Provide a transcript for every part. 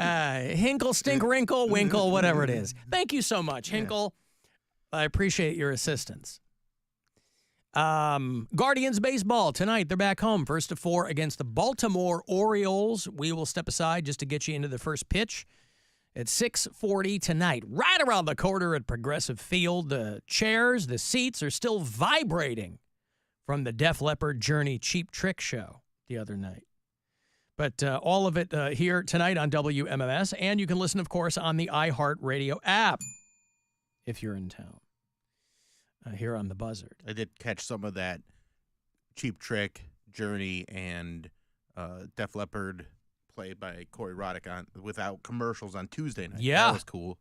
Hinkle, stink, wrinkle, winkle, whatever it is. Thank you so much, Hinkle. I appreciate your assistance. Guardians baseball tonight. They're back home, 1 to 4 against the Baltimore Orioles. We will step aside just to get you into the first pitch at 6:40 tonight, right around the corner at Progressive Field. The chairs, the seats are still vibrating from the Def Leppard Journey Cheap Trick show the other night. But all of it here tonight on WMMS, and you can listen, of course, on the iHeartRadio app if you're in town. Here on the Buzzard. I did catch some of that Cheap Trick, Journey, and Def Leppard played by Corey Roddick without commercials on Tuesday night. Yeah. That was cool.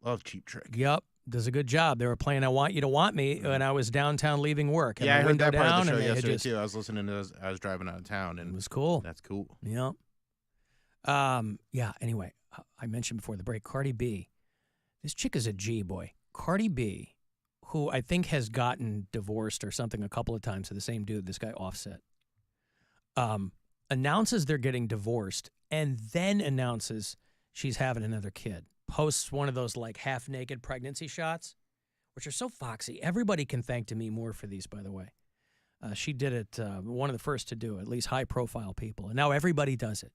Love Cheap Trick. Yep. Does a good job. They were playing I Want You to Want Me when I was downtown leaving work. Yeah, I heard that part of the show yesterday, too. I was listening to I was driving out of town. And it was cool. That's cool. Yep. Anyway, I mentioned before the break, Cardi B. This chick is a G, boy. Cardi B, who I think has gotten divorced or something a couple of times to the same dude, this guy Offset, announces they're getting divorced and then announces she's having another kid. Posts one of those like half-naked pregnancy shots, which are so foxy. Everybody can thank Demi Moore for these, by the way. She did it, one of the first to do it, at least high-profile people. And now everybody does it.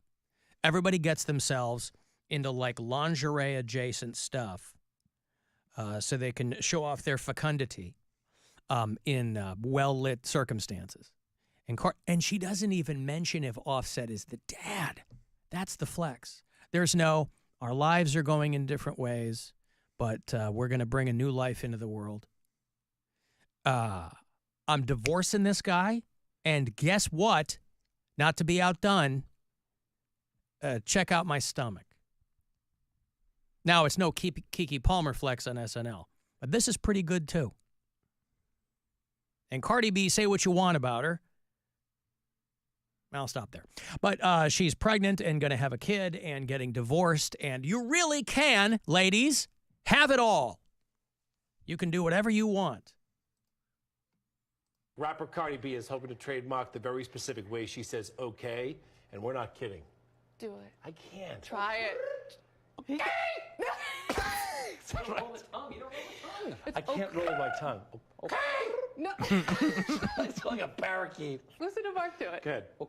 Everybody gets themselves into like lingerie-adjacent stuff so they can show off their fecundity in well-lit circumstances. And she doesn't even mention if Offset is the dad. That's the flex. There's no... Our lives are going in different ways, but we're going to bring a new life into the world. I'm divorcing this guy, and guess what? Not to be outdone, check out my stomach. Now, it's no Keke Palmer flex on SNL, but this is pretty good, too. And Cardi B, say what you want about her. I'll stop there. But she's pregnant and going to have a kid and getting divorced. And you really can, ladies, have it all. You can do whatever you want. Rapper Cardi B is hoping to trademark the very specific way she says okay, and we're not kidding. Do it. I can't. Try it. Okay. I can't roll my tongue. Okay. No. It's like a barricade. Listen to Mark do it. Good. I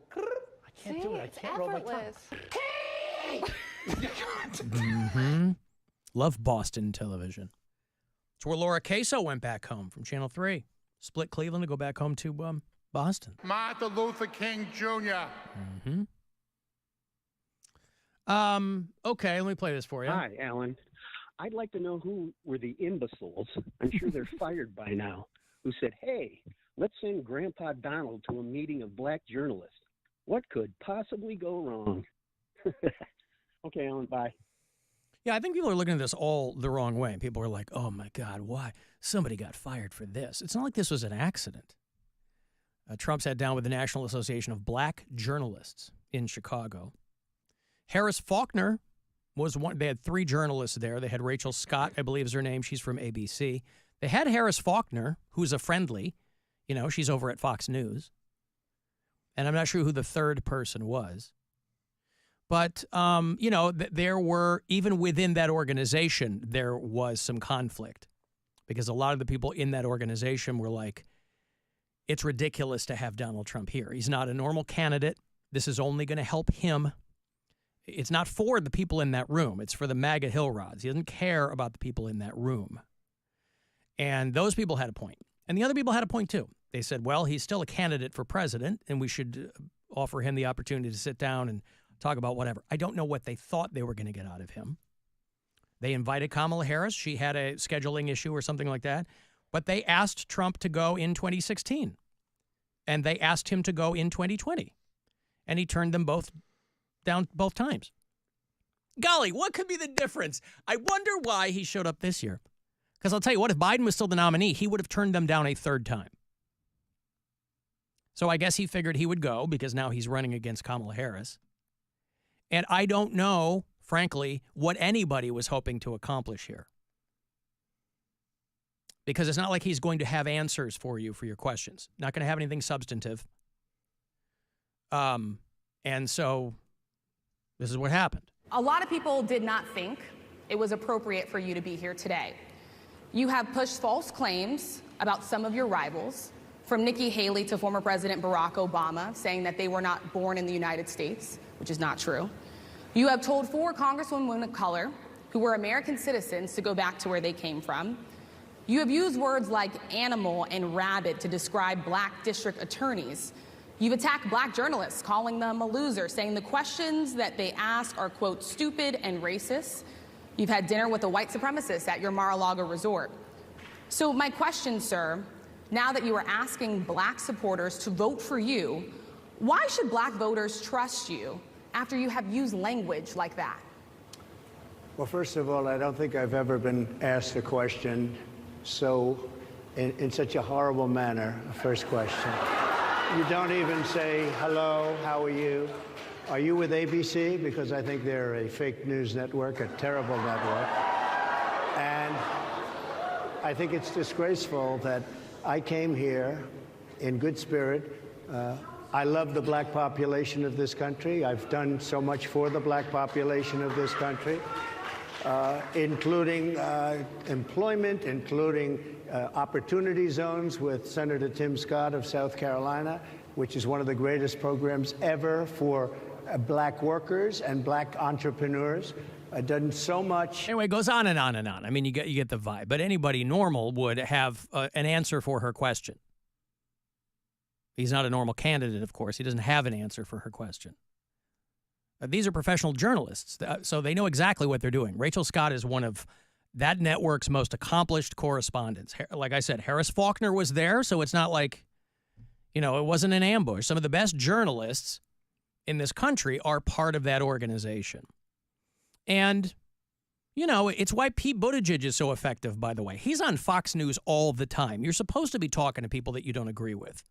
can't do it. I can't roll my tongue. Mm-hmm. Love Boston television. It's where Laura Queso went back home from Channel 3. Split Cleveland to go back home to Boston. Martin Luther King Jr. Mm-hmm. Okay, let me play this for you. Hi, Alan. I'd like to know who were the imbeciles, I'm sure they're fired by now, who said, hey, let's send Grandpa Donald to a meeting of black journalists. What could possibly go wrong? Okay, Alan, bye. Yeah, I think people are looking at this all the wrong way. People are like, oh, my God, why? Somebody got fired for this. It's not like this was an accident. Trump sat down with the National Association of Black Journalists in Chicago. Harris Faulkner was one. They had 3 journalists there. They had Rachel Scott, I believe is her name. She's from ABC. They had Harris Faulkner, who's a friendly. You know, she's over at Fox News. And I'm not sure who the third person was. But, there were, even within that organization, there was some conflict. Because a lot of the people in that organization were like, it's ridiculous to have Donald Trump here. He's not a normal candidate. This is only going to help him. It's not for the people in that room. It's for the MAGA Hill Rods. He doesn't care about the people in that room. And those people had a point. And the other people had a point, too. They said, well, he's still a candidate for president, and we should offer him the opportunity to sit down and talk about whatever. I don't know what they thought they were going to get out of him. They invited Kamala Harris. She had a scheduling issue or something like that. But they asked Trump to go in 2016. And they asked him to go in 2020. And he turned them both down both times. Golly, what could be the difference? I wonder why he showed up this year. Because I'll tell you what, if Biden was still the nominee, he would have turned them down a third time. So I guess he figured he would go because now he's running against Kamala Harris. And I don't know, frankly, what anybody was hoping to accomplish here. Because it's not like he's going to have answers for you for your questions. Not going to have anything substantive. And so this is what happened. A lot of people did not think it was appropriate for you to be here today. You have pushed false claims about some of your rivals, from Nikki Haley to former President Barack Obama, saying that they were not born in the United States, which is not true. You have told 4 congresswomen of color who were American citizens to go back to where they came from. You have used words like animal and rabid to describe black district attorneys. You've attacked black journalists, calling them a loser, saying the questions that they ask are, quote, stupid and racist. You've had dinner with a white supremacist at your Mar-a-Lago resort. So my question, sir, now that you are asking black supporters to vote for you, why should black voters trust you after you have used language like that? Well, first of all, I don't think I've ever been asked a question in such a horrible manner. First question. You don't even say, hello, how are you? Are you with ABC? Because I think they're a fake news network, a terrible network. And I think it's disgraceful that I came here in good spirit. I love the black population of this country. I've done so much for the black population of this country, including employment, including opportunity zones with Senator Tim Scott of South Carolina, which is one of the greatest programs ever for black workers and black entrepreneurs. I've done so much. Anyway, it goes on and on and on. I mean, you get the vibe. But anybody normal would have an answer for her question. He's not a normal candidate, of course. He doesn't have an answer for her question. These are professional journalists, so they know exactly what they're doing. Rachel Scott is one of that network's most accomplished correspondents. Like I said, Harris Faulkner was there, so it's not like, it wasn't an ambush. Some of the best journalists in this country are part of that organization. And, it's why Pete Buttigieg is so effective, by the way. He's on Fox News all the time. You're supposed to be talking to people that you don't agree with.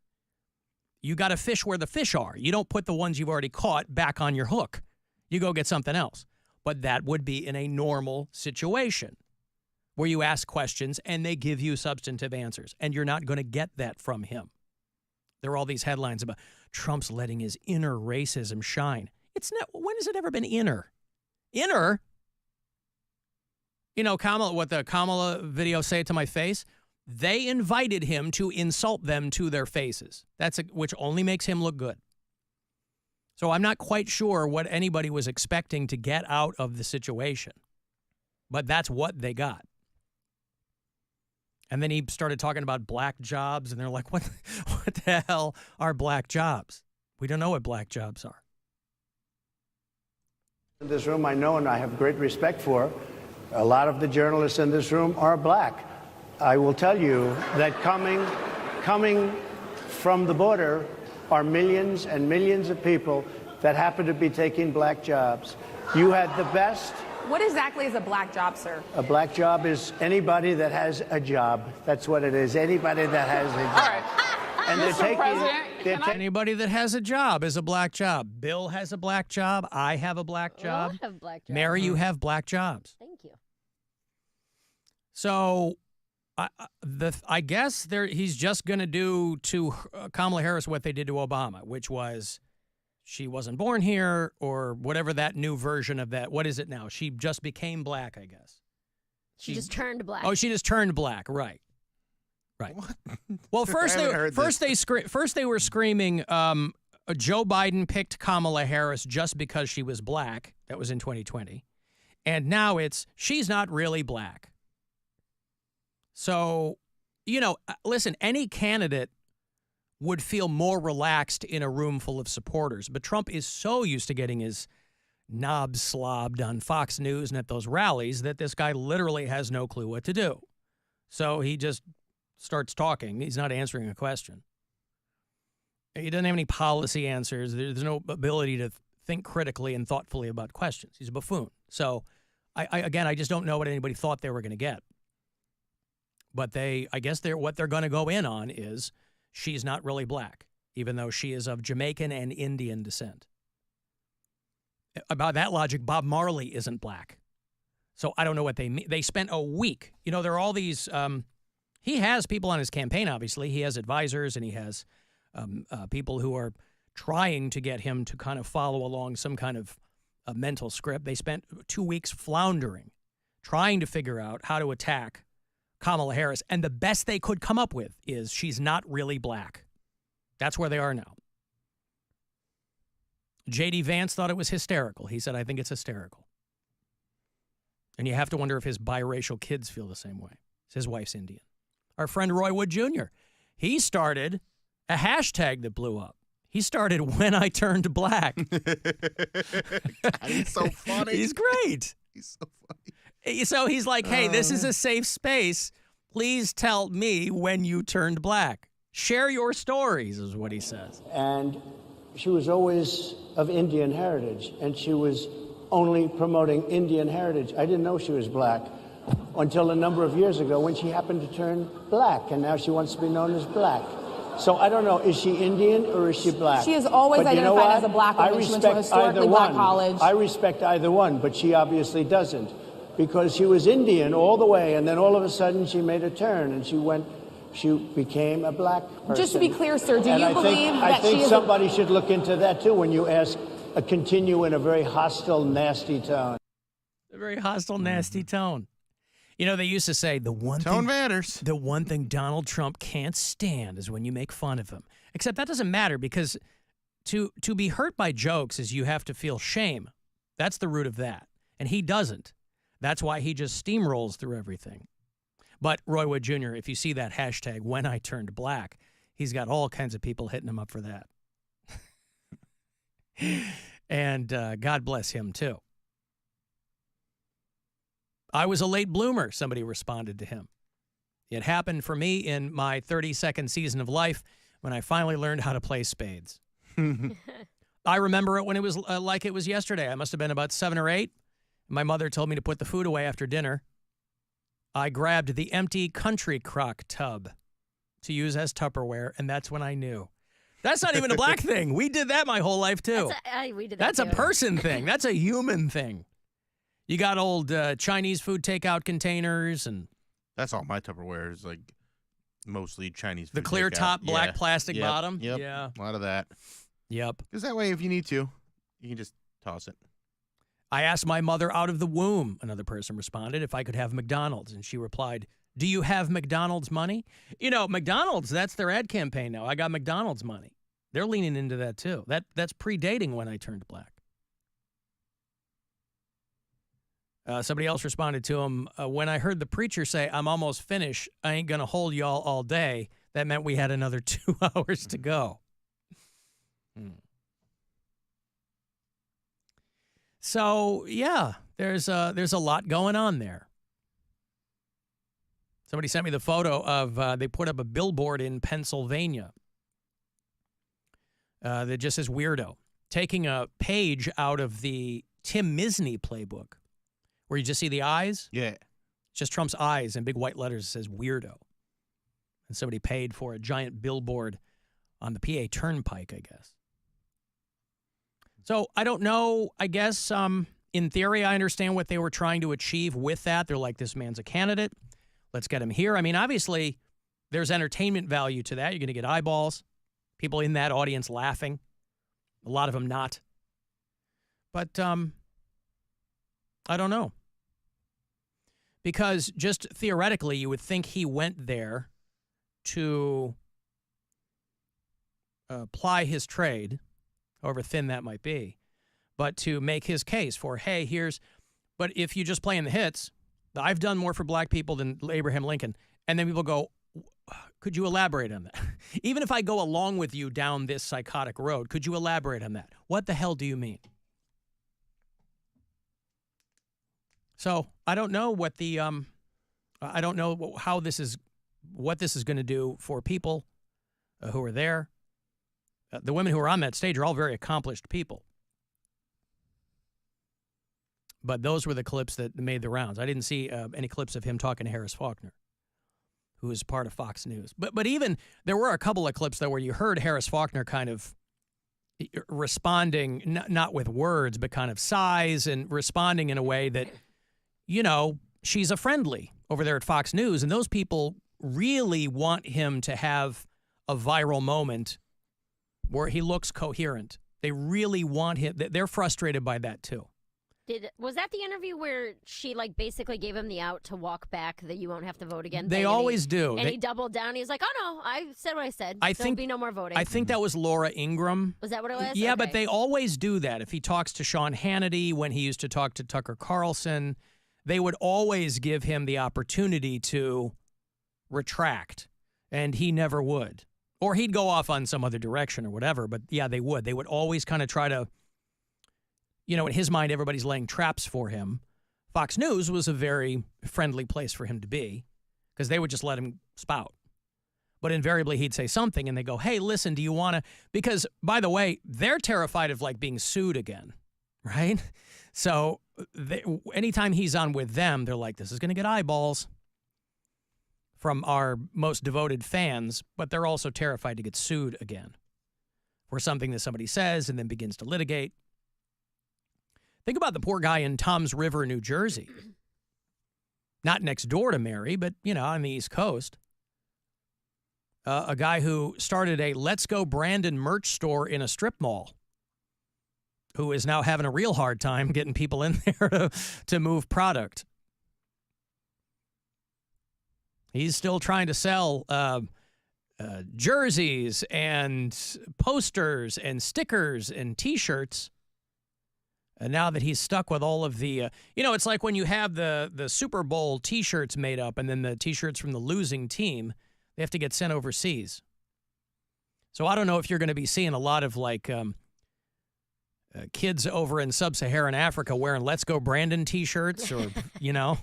You got to fish where the fish are. You don't put the ones you've already caught back on your hook. You go get something else. But that would be in a normal situation where you ask questions and they give you substantive answers. And you're not going to get that from him. There are all these headlines about Trump's letting his inner racism shine. It's not. When has it ever been inner? Inner? Kamala, what the Kamala video say to my face? They invited him to insult them to their faces. Which only makes him look good. So I'm not quite sure what anybody was expecting to get out of the situation. But that's what they got. And then he started talking about black jobs, and they're like, what the hell are black jobs? We don't know what black jobs are. In this room, I know and I have great respect for, a lot of the journalists in this room are black. I will tell you that coming from the border are millions and millions of people that happen to be taking black jobs. You had the best. What exactly is a black job, sir? A black job is anybody that has a job. That's what it is. Anybody that has a job. All right. And Mr. President, anybody that has a job is a black job. Bill has a black job. I have a black job. I have black jobs. Mary, you have black jobs. Thank you. So I guess he's just going to do to Kamala Harris what they did to Obama, which was she wasn't born here or whatever that new version of that. What is it now? She just became black, I guess. She just turned black. Oh, she just turned black. Right. Right. What? Well, first they were screaming Joe Biden picked Kamala Harris just because she was black. That was in 2020. And now it's she's not really black. So, listen, any candidate would feel more relaxed in a room full of supporters. But Trump is so used to getting his knob slobbed on Fox News and at those rallies that this guy literally has no clue what to do. So he just starts talking. He's not answering a question. He doesn't have any policy answers. There's no ability to think critically and thoughtfully about questions. He's a buffoon. So, I just don't know what anybody thought they were going to get. But what they're going to go in on is she's not really black, even though she is of Jamaican and Indian descent. About that logic, Bob Marley isn't black. So I don't know what they mean. They spent a week. There are all these. He has people on his campaign, obviously. He has advisors and he has people who are trying to get him to kind of follow along some kind of a mental script. They spent 2 weeks floundering, trying to figure out how to attack Kamala Harris. And the best they could come up with is she's not really black. That's where they are now. J.D. Vance thought it was hysterical. He said, I think it's hysterical. And you have to wonder if his biracial kids feel the same way. His wife's Indian. Our friend Roy Wood Jr., he started a hashtag that blew up. He started When I Turned Black. God, he's so funny. He's great. He's so funny. So he's like, hey, this is a safe space. Please tell me when you turned black. Share your stories, is what he says. And she was always of Indian heritage, and she was only promoting Indian heritage. I didn't know she was black until a number of years ago when she happened to turn black, and now she wants to be known as black. So I don't know, is she Indian or is she black? She is always identified as a black woman. She went to a historically black college. I respect either one, but she obviously doesn't, because she was Indian all the way, and then all of a sudden she made a turn, and she became a black person. Just to be clear, sir, do and you believe that I think she is somebody should look into that too when you ask continue in a very hostile, nasty tone. A very hostile, nasty tone. You know, they used to say the one thing Donald Trump can't stand is when you make fun of him. Except that doesn't matter, because to be hurt by jokes is you have to feel shame. That's the root of that. And he doesn't. That's why he just steamrolls through everything. But Roy Wood Jr., if you see that hashtag, When I Turned Black, he's got all kinds of people hitting him up for that. And God bless him, too. I was a late bloomer, somebody responded to him. It happened for me in my 32nd season of life when I finally learned how to play spades. I remember it when it was like it was yesterday. I must have been about 7 or 8. My mother told me to put the food away after dinner. I grabbed the empty country crock tub to use as Tupperware, and that's when I knew. That's not even a black thing. We did that my whole life, too. We did that That's a person thing. That's a human thing. You got old Chinese food takeout containers, and that's all my Tupperware is, like mostly Chinese food. The clear takeout. top, black plastic Yep. bottom. Yep. Yeah, a lot of that. Yep. Because that way, if you need to, you can just toss it. I asked my mother out of the womb, another person responded, if I could have McDonald's, and she replied, do you have McDonald's money? You know, McDonald's, that's their ad campaign now. I got McDonald's money. They're leaning into that, too. That's predating When I Turned Black. Somebody else responded to him, when I heard the preacher say, I'm almost finished, I ain't going to hold y'all all day, that meant we had another 2 hours to go. So, yeah, there's a lot going on there. Somebody sent me the photo of, they put up a billboard in Pennsylvania that just says weirdo, taking a page out of the Tim Misny playbook, where you just see the eyes. Yeah. It's just Trump's eyes in big white letters that says weirdo. And somebody paid for a giant billboard on the PA Turnpike, I guess. So I don't know. I guess in theory, I understand what they were trying to achieve with that. They're like, this man's a candidate. Let's get him here. I mean, obviously, there's entertainment value to that. You're going to get eyeballs, people in that audience laughing, a lot of them not. But I don't know. Because just theoretically, you would think he went there to ply his trade, however thin that might be, but to make his case for, hey, but if you just play in the hits, I've done more for black people than Abraham Lincoln, and then people go, could you elaborate on that? Even if I go along with you down this psychotic road, could you elaborate on that? What the hell do you mean? So I don't know what I don't know what this is going to do for people who are there. The women who are on that stage are all very accomplished people. But those were the clips that made the rounds. I didn't see any clips of him talking to Harris Faulkner, who is part of Fox News. But even there were a couple of clips where you heard Harris Faulkner kind of responding, not with words, but kind of sighs and responding in a way that, you know, she's a friendly over there at Fox News, and those people really want him to have a viral moment where he looks coherent. They really want him. They're frustrated by that, too. Was that the interview where she like basically gave him the out to walk back that you won't have to vote again? They always do. And he doubled down. He was like, "Oh no, I said what I said. There'll be no more voting." I think that was Laura Ingraham. Was that what it was? Yeah, okay. but they always do that. If he talks to Sean Hannity, when he used to talk to Tucker Carlson, they would always give him the opportunity to retract, and he never would. Or he'd go off on some other direction or whatever, but yeah, they would. They would always kind of try to, you know, in his mind, everybody's laying traps for him. Fox News was a very friendly place for him to be because they would just let him spout. But invariably, he'd say something, and they go, hey, listen, do you want to? Because, by the way, they're terrified of, like, being sued again, right? So anytime he's on with them, they're like, this is going to get eyeballs from our most devoted fans, but they're also terrified to get sued again for something that somebody says and then begins to litigate. Think about the poor guy in Toms River, New Jersey. Not next door to Mary, but, you know, on the East Coast. A guy who started a Let's Go Brandon merch store in a strip mall, who is now having a real hard time getting people in there to move product. He's still trying to sell jerseys and posters and stickers and T-shirts. And now that he's stuck with all of the, you know, it's like when you have the Super Bowl T-shirts made up and then the T-shirts from the losing team, they have to get sent overseas. So I don't know if you're going to be seeing a lot of like kids over in sub-Saharan Africa wearing Let's Go Brandon T-shirts or, you know.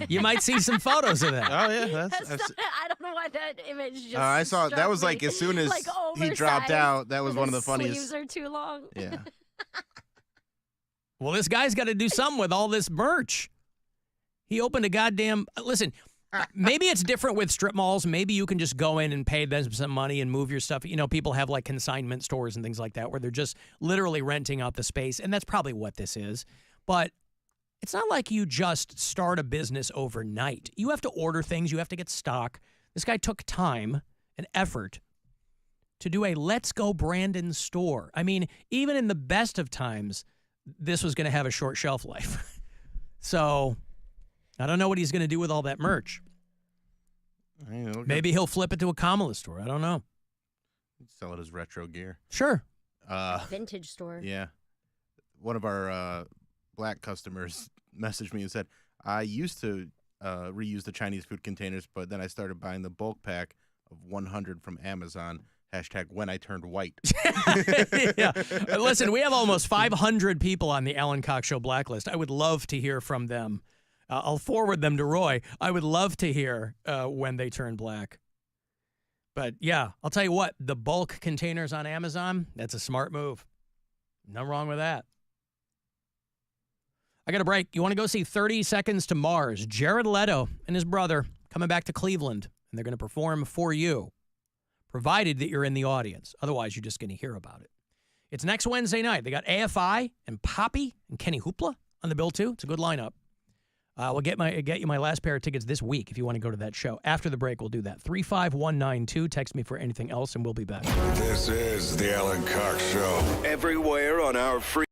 You might see some photos of that. Oh, yeah. I don't know why that image just I saw struck that was me. like as soon as like he dropped oversized, out, that was one of the his funniest. Sleeves are too long. Yeah. Well, this guy's got to do something with all this merch. He opened a goddamn... Listen, maybe it's different with strip malls. Maybe you can just go in and pay them some money and move your stuff. You know, people have like consignment stores and things like that where they're just literally renting out the space, and that's probably what this is. But it's not like you just start a business overnight. You have to order things. You have to get stock. This guy took time and effort to do a Let's Go Brandon store. I mean, even in the best of times, this was going to have a short shelf life. So I don't know what he's going to do with all that merch. Maybe he'll flip it to a Kamala store. I don't know. Sell it as retro gear. Sure. Vintage store. Yeah. One of our black customers messaged me and said, I used to reuse the Chinese food containers, but then I started buying the bulk pack of 100 from Amazon. # when I turned white. Yeah. Listen, we have almost 500 people on the Alan Cox Show blacklist. I would love to hear from them. I'll forward them to Roy. I would love to hear when they turn black. But yeah, I'll tell you what, the bulk containers on Amazon, that's a smart move. Nothing wrong with that. I got a break. You want to go see 30 Seconds to Mars? Jared Leto and his brother coming back to Cleveland, and they're going to perform for you, provided that you're in the audience. Otherwise, you're just going to hear about it. It's next Wednesday night. They got AFI and Poppy and Kenny Hoopla on the bill, too. It's a good lineup. We'll get you my last pair of tickets this week if you want to go to that show. After the break, we'll do that. 35192. Text me for anything else, and we'll be back. This is the Alan Cox Show. Everywhere on our free